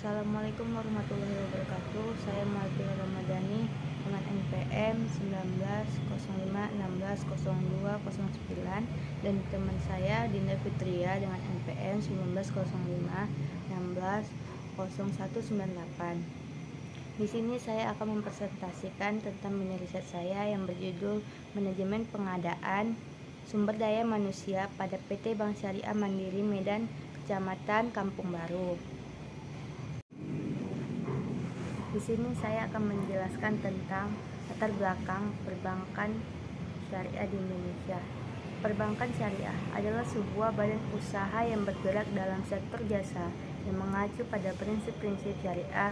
Assalamualaikum warahmatullahi wabarakatuh. Saya Malvina Ramadhani dengan NPM 1905160209 dan teman saya Dinda Fitria dengan NPM 1905160198. Di sini saya akan mempresentasikan tentang mini riset saya yang berjudul Manajemen Pengadaan Sumber Daya Manusia pada PT Bank Syariah Mandiri Medan, Kecamatan Kampung Baru. Di sini saya akan menjelaskan tentang latar belakang perbankan syariah di Indonesia. Perbankan syariah adalah sebuah badan usaha yang bergerak dalam sektor jasa yang mengacu pada prinsip-prinsip syariah.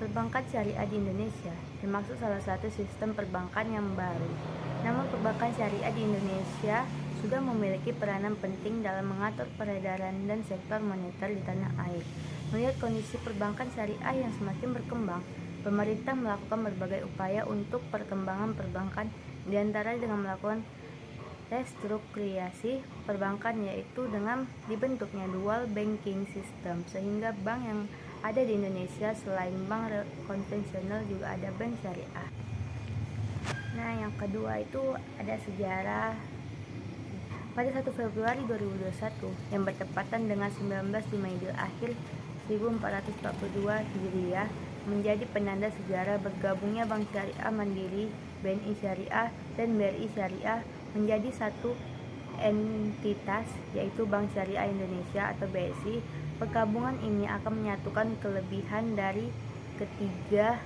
Perbankan syariah di Indonesia termasuk salah satu sistem perbankan yang baru. Namun perbankan syariah di Indonesia sudah memiliki peranan penting dalam mengatur peredaran dan sektor moneter di tanah air. Melihat kondisi perbankan syariah yang semakin berkembang, pemerintah melakukan berbagai upaya untuk perkembangan perbankan, diantara dengan melakukan restrukturisasi perbankan, yaitu dengan dibentuknya dual banking system, sehingga bank yang ada di Indonesia selain bank konvensional juga ada bank syariah. Nah, yang kedua itu ada sejarah. Pada 1 Februari 2021 yang bertepatan dengan 19 Jumadil Akhir 1442 Hijriah menjadi penanda sejarah bergabungnya Bank Syariah Mandiri, BNI Syariah, dan BRI Syariah menjadi satu entitas, yaitu Bank Syariah Indonesia atau BSI. Pergabungan ini akan menyatukan kelebihan dari ketiga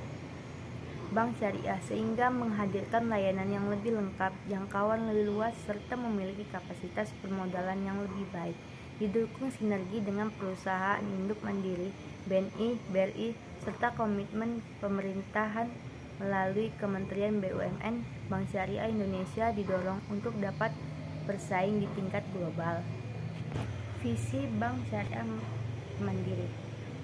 bank syariah sehingga menghadirkan layanan yang lebih lengkap, jangkauan lebih luas, serta memiliki kapasitas permodalan yang lebih baik. Didukung sinergi dengan perusahaan induk mandiri, BNI, BRI, serta komitmen pemerintahan melalui Kementerian BUMN, Bank Syariah Indonesia didorong untuk dapat bersaing di tingkat global. Visi Bank Syariah Mandiri.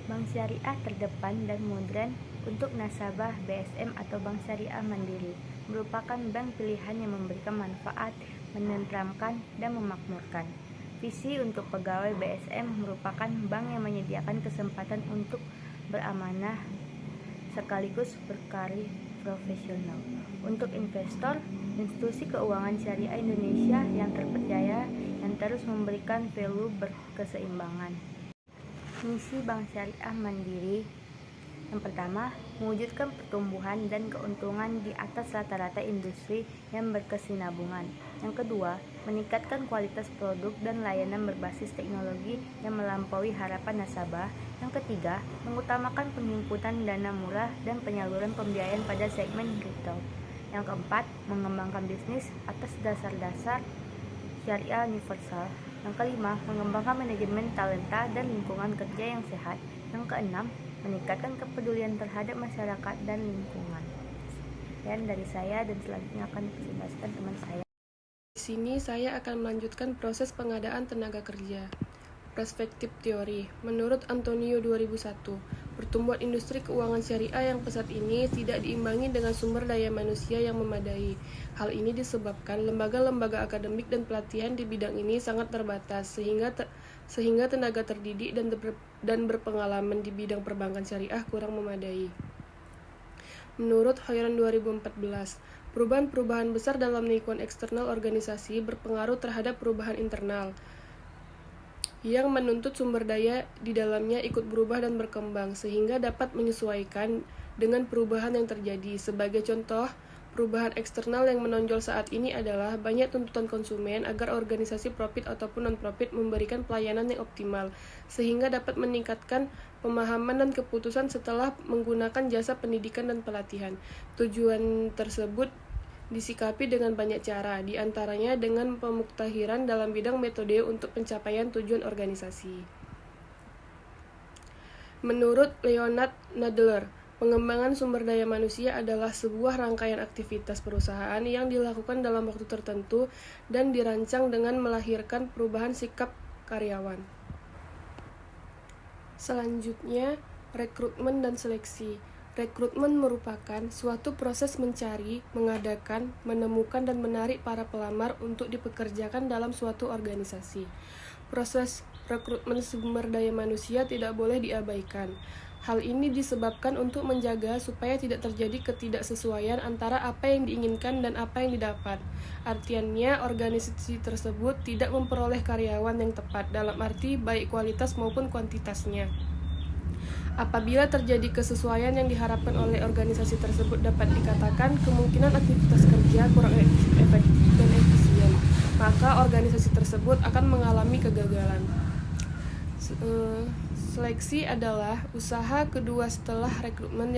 Bank syariah terdepan dan modern untuk nasabah BSM atau Bank Syariah Mandiri merupakan bank pilihan yang memberikan manfaat, menenteramkan, dan memakmurkan. Visi untuk pegawai BSM merupakan bank yang menyediakan kesempatan untuk beramanah sekaligus berkarir profesional. Untuk investor, institusi keuangan syariah Indonesia yang terpercaya yang terus memberikan value berkeseimbangan. Misi Bank Syariah Mandiri yang pertama, mewujudkan pertumbuhan dan keuntungan di atas rata-rata industri yang berkesinambungan. Yang kedua, meningkatkan kualitas produk dan layanan berbasis teknologi yang melampaui harapan nasabah. Yang ketiga, mengutamakan penghimpunan dana murah dan penyaluran pembiayaan pada segmen retail. Yang keempat, mengembangkan bisnis atas dasar-dasar syariah universal. Yang kelima, mengembangkan manajemen talenta dan lingkungan kerja yang sehat. Yang keenam, meningkatkan kepedulian terhadap masyarakat dan lingkungan. Dan dari saya, dan selanjutnya akan dipresentasikan teman saya. Di sini saya akan melanjutkan proses pengadaan tenaga kerja. Perspektif teori. Menurut Antonio 2001, pertumbuhan industri keuangan syariah yang pesat ini tidak diimbangi dengan sumber daya manusia yang memadai. Hal ini disebabkan lembaga-lembaga akademik dan pelatihan di bidang ini sangat terbatas, sehingga tenaga terdidik dan berpengalaman di bidang perbankan syariah kurang memadai. Menurut Hoyron 2014, perubahan-perubahan besar dalam lingkungan eksternal organisasi berpengaruh terhadap perubahan internal, yang menuntut sumber daya di dalamnya ikut berubah dan berkembang, sehingga dapat menyesuaikan dengan perubahan yang terjadi. Sebagai contoh, perubahan eksternal yang menonjol saat ini adalah banyak tuntutan konsumen agar organisasi profit ataupun non-profit memberikan pelayanan yang optimal, sehingga dapat meningkatkan pemahaman dan keputusan setelah menggunakan jasa pendidikan dan pelatihan. Tujuan tersebut disikapi dengan banyak cara, di antaranya dengan pemuktahiran dalam bidang metode untuk pencapaian tujuan organisasi. Menurut Leonard Nadler, pengembangan sumber daya manusia adalah sebuah rangkaian aktivitas perusahaan yang dilakukan dalam waktu tertentu dan dirancang dengan melahirkan perubahan sikap karyawan. Selanjutnya, rekrutmen dan seleksi. Rekrutmen merupakan suatu proses mencari, mengadakan, menemukan, dan menarik para pelamar untuk dipekerjakan dalam suatu organisasi. rekrutmen sumber daya manusia tidak boleh diabaikan. Hal ini disebabkan untuk menjaga supaya tidak terjadi ketidaksesuaian antara apa yang diinginkan dan apa yang didapat. Artiannya, organisasi tersebut tidak memperoleh karyawan yang tepat, dalam arti baik kualitas maupun kuantitasnya. Apabila terjadi kesesuaian yang diharapkan oleh organisasi tersebut, dapat dikatakan kemungkinan aktivitas kerja kurang efektif dan efisien, maka organisasi tersebut akan mengalami kegagalan. Seleksi adalah usaha kedua setelah rekrutmen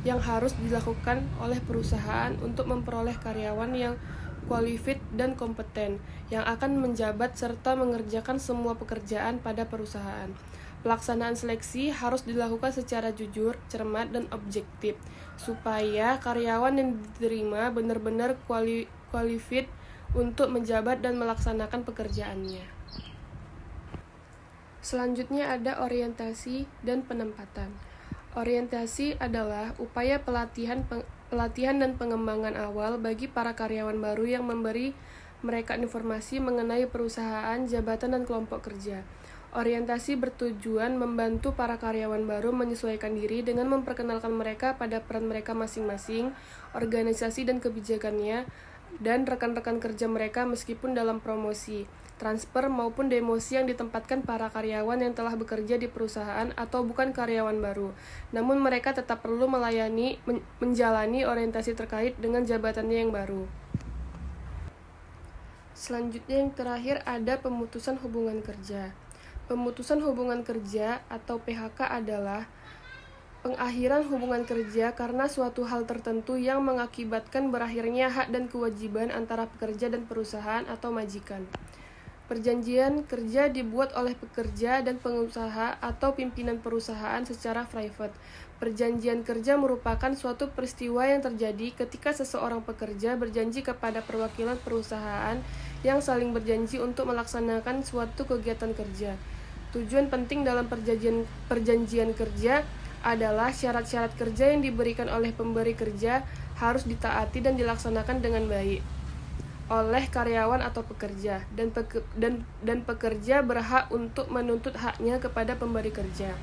yang harus dilakukan oleh perusahaan untuk memperoleh karyawan yang qualified dan kompeten, yang akan menjabat serta mengerjakan semua pekerjaan pada perusahaan. Pelaksanaan seleksi harus dilakukan secara jujur, cermat, dan objektif, supaya karyawan yang diterima benar-benar qualified untuk menjabat dan melaksanakan pekerjaannya. Selanjutnya ada orientasi dan penempatan. Orientasi adalah upaya pelatihan dan pengembangan awal bagi para karyawan baru yang memberi mereka informasi mengenai perusahaan, jabatan, dan kelompok kerja. Orientasi bertujuan membantu para karyawan baru menyesuaikan diri dengan memperkenalkan mereka pada peran mereka masing-masing, organisasi dan kebijakannya, dan rekan-rekan kerja mereka meskipun dalam promosi, transfer maupun demosi yang ditempatkan para karyawan yang telah bekerja di perusahaan atau bukan karyawan baru. Namun mereka tetap perlu menjalani orientasi terkait dengan jabatannya yang baru. Selanjutnya yang terakhir ada pemutusan hubungan kerja. Pemutusan hubungan kerja atau PHK adalah pengakhiran hubungan kerja karena suatu hal tertentu yang mengakibatkan berakhirnya hak dan kewajiban antara pekerja dan perusahaan atau majikan. Perjanjian kerja dibuat oleh pekerja dan pengusaha atau pimpinan perusahaan secara private. Perjanjian kerja merupakan suatu peristiwa yang terjadi ketika seseorang pekerja berjanji kepada perwakilan perusahaan yang saling berjanji untuk melaksanakan suatu kegiatan kerja. Tujuan penting dalam perjanjian kerja adalah syarat-syarat kerja yang diberikan oleh pemberi kerja harus ditaati dan dilaksanakan dengan baik oleh karyawan atau pekerja, dan pekerja berhak untuk menuntut haknya kepada pemberi kerja.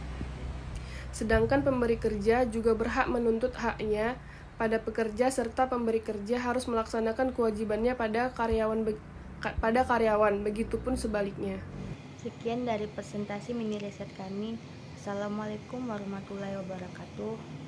Sedangkan pemberi kerja juga berhak menuntut haknya pada pekerja, serta pemberi kerja harus melaksanakan kewajibannya pada karyawan, begitupun sebaliknya. Sekian dari presentasi mini riset kami. Assalamualaikum warahmatullahi wabarakatuh.